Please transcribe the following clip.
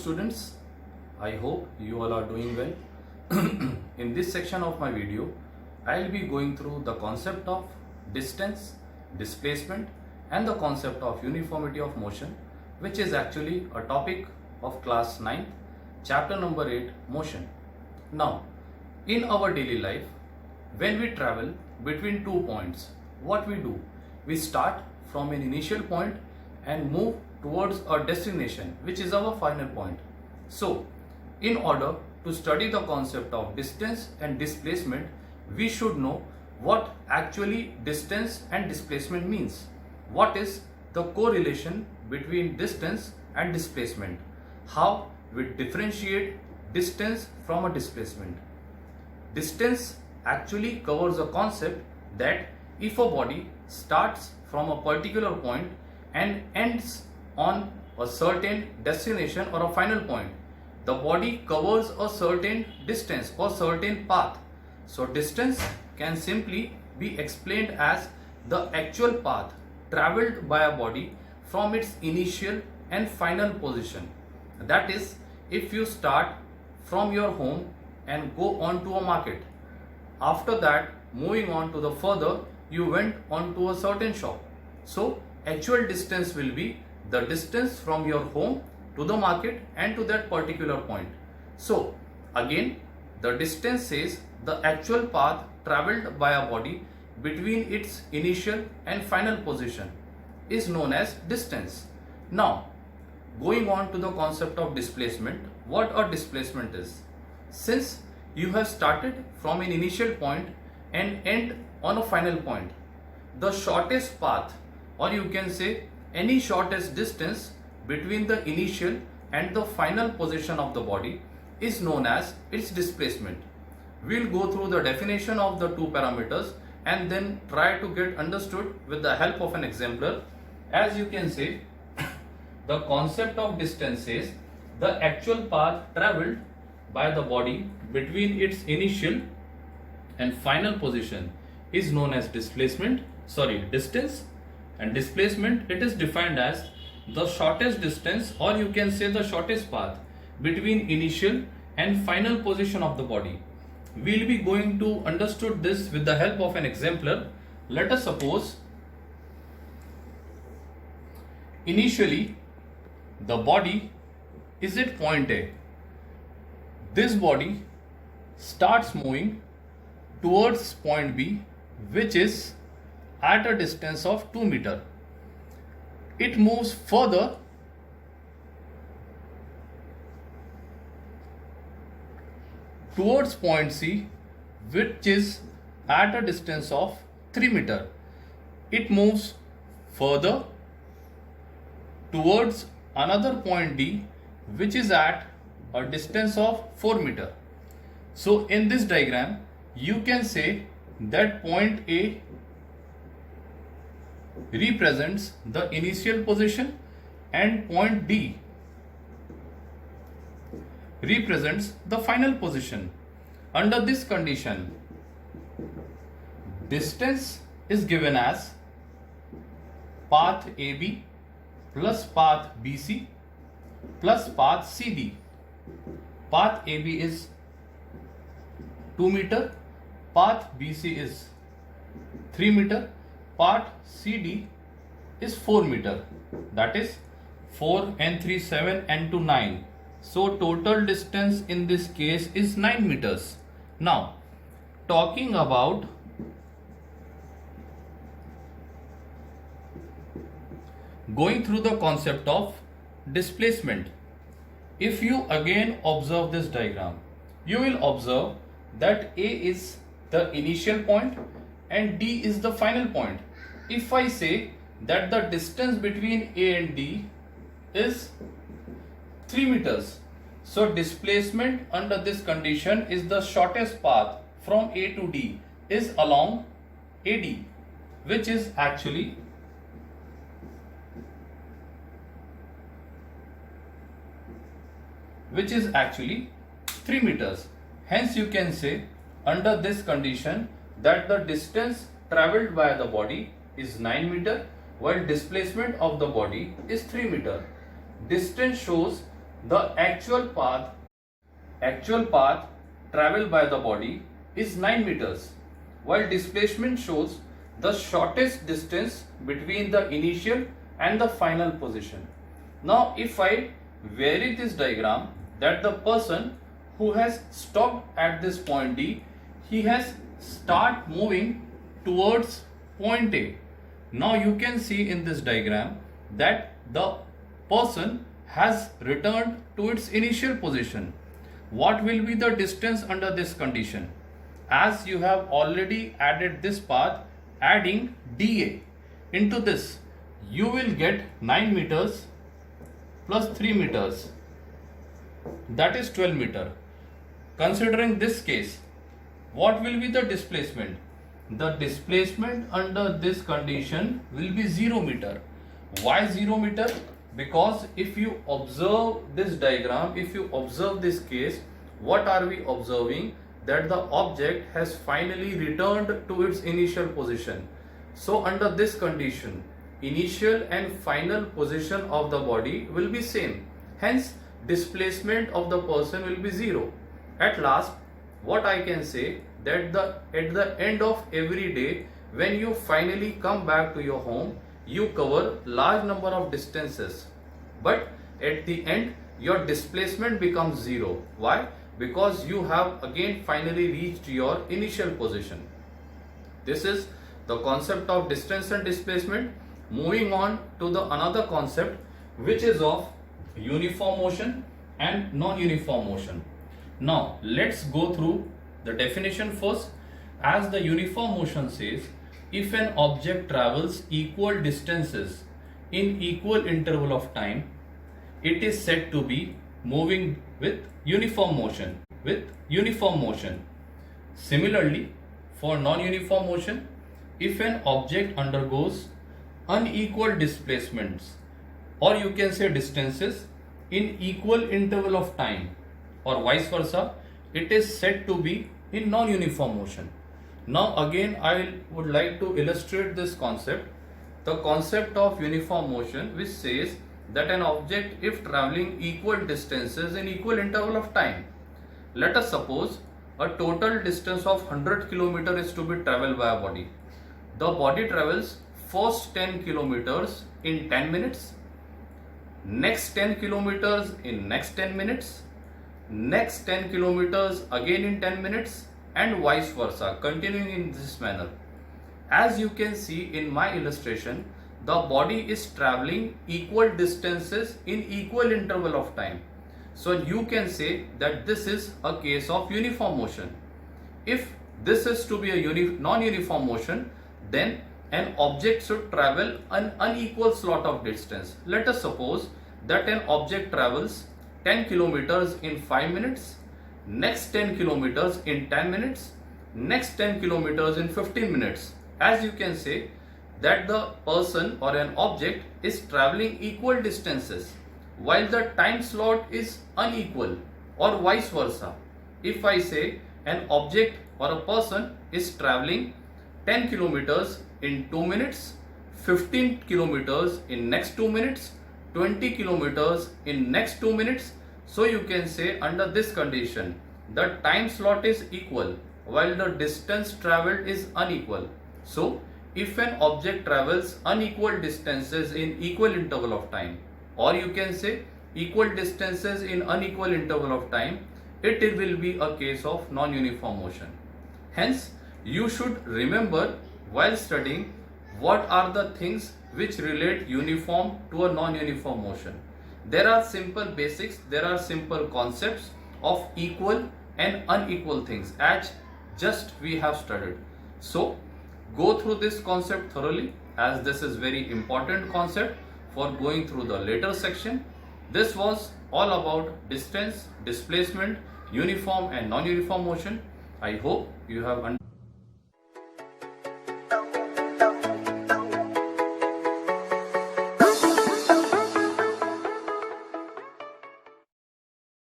students, I hope you all are doing well. In this section of my video, I will be going through the concept of distance, displacement and the concept of uniformity of motion, which is actually a topic of class 9th, chapter number 8, motion. Now, in our daily life, when we travel between 2 points, what we do? We start from an initial point and move towards a destination, which is our final point. So, in order to study the concept of distance and displacement, we should know what actually distance and displacement means. What is the correlation between distance and displacement? How we differentiate distance from a displacement? Distance actually covers a concept that if a body starts from a particular point and ends on a certain destination or a final point, the body covers a certain distance or certain path. So distance can simply be explained as the actual path traveled by a body from its initial and final position. That is, if you start from your home and go on to a market, after that moving on to the further, you went on to a certain shop. So actual distance will be the distance from your home to the market and to that particular point. So again, the distance says the actual path traveled by a body between its initial and final position is known as distance. Now, going on to the concept of displacement, what a displacement is. Since you have started from an initial point and end on a final point, the shortest path, or you can say any shortest distance between the initial and the final position of the body is known as its displacement. We'll go through the definition of the two parameters and then try to get understood with the help of an exemplar. As you can see, the concept of distance says the actual path traveled by the body between its initial and final position is known as distance, and displacement, it is defined as the shortest distance, or you can say the shortest path between initial and final position of the body. We'll be going to understood this with the help of an exemplar. Let us suppose initially the body is at point A. This body starts moving towards point B, which is at a distance of 2 meters. It moves further towards point C, which is at a distance of 3 meters. It moves further towards another point D, which is at a distance of 4 meters. So in this diagram, you can say that point A represents the initial position and point D represents the final position. Under this condition, distance is given as path AB plus path BC plus path CD. Path AB is 2 meters, path BC is 3 meters, path CD is 4 meters. That is 4 and 3, 7 and 2, 9. So total distance in this case is 9 meters. Now, talking about going through the concept of displacement. If you again observe this diagram, you will observe that A is the initial point and D is the final point. If I say that the distance between A and D is 3 meters, so displacement under this condition is the shortest path from A to D is along AD, which is actually 3 meters. Hence you can say under this condition that the distance traveled by the body is 9 meters while displacement of the body is 3 meters. Distance shows the actual path traveled by the body is 9 meters, while displacement shows the shortest distance between the initial and the final position. Now if I vary this diagram, that the person who has stopped at this point D, he has start moving towards point A. Now you can see in this diagram that the person has returned to its initial position. What will be the distance under this condition? As you have already added this path, adding dA into this, you will get 9 meters plus 3 meters, that is 12 meter. Considering this case, what will be the displacement? The displacement under this condition will be 0 meter. Why 0 meter? Because if you observe this diagram, if you observe this case, what are we observing? That the object has finally returned to its initial position. So under this condition, initial and final position of the body will be same. Hence, displacement of the person will be 0. At last, what I can say, that at the end of every day, when you finally come back to your home, you cover large number of distances, but at the end your displacement becomes 0. Why? Because you have again finally reached your initial position. This is the concept of distance and displacement. Moving on to the another concept, which is of uniform motion and non-uniform motion. Now let's go through the definition first. As the uniform motion says, if an object travels equal distances in equal interval of time, it is said to be moving with uniform motion. Similarly, for non-uniform motion, if an object undergoes unequal displacements, or you can say distances, in equal interval of time, or vice versa, it is said to be in non-uniform motion. Now again I would like to illustrate this concept, the concept of uniform motion, which says that an object, if traveling equal distances in equal interval of time, let us suppose a total distance of 100 km is to be traveled by a body. The body travels first 10 kilometers in 10 minutes, next 10 kilometers in next 10 minutes, next 10 kilometers again in 10 minutes, and vice versa, continuing in this manner. As you can see in my illustration, the body is traveling equal distances in equal interval of time. So you can say that this is a case of uniform motion. If this is to be a non-uniform motion, then an object should travel an unequal slot of distance. Let us suppose that an object travels 10 kilometers in 5 minutes, next 10 kilometers in 10 minutes, next 10 kilometers in 15 minutes. As you can say that the person or an object is traveling equal distances while the time slot is unequal, or vice versa. If I say an object or a person is traveling 10 kilometers in 2 minutes, 15 kilometers in next 2 minutes, 20 kilometers in next 2 minutes, so you can say under this condition the time slot is equal while the distance traveled is unequal. So if an object travels unequal distances in equal interval of time, or you can say equal distances in unequal interval of time, it will be a case of non-uniform motion. Hence, you should remember while studying what are the things which relate uniform to a non-uniform motion. There are simple basics, there are simple concepts of equal and unequal things as just we have studied. So go through this concept thoroughly, as this is very important concept for going through the later section. This was all about distance, displacement, uniform and non-uniform motion. I hope you have understood.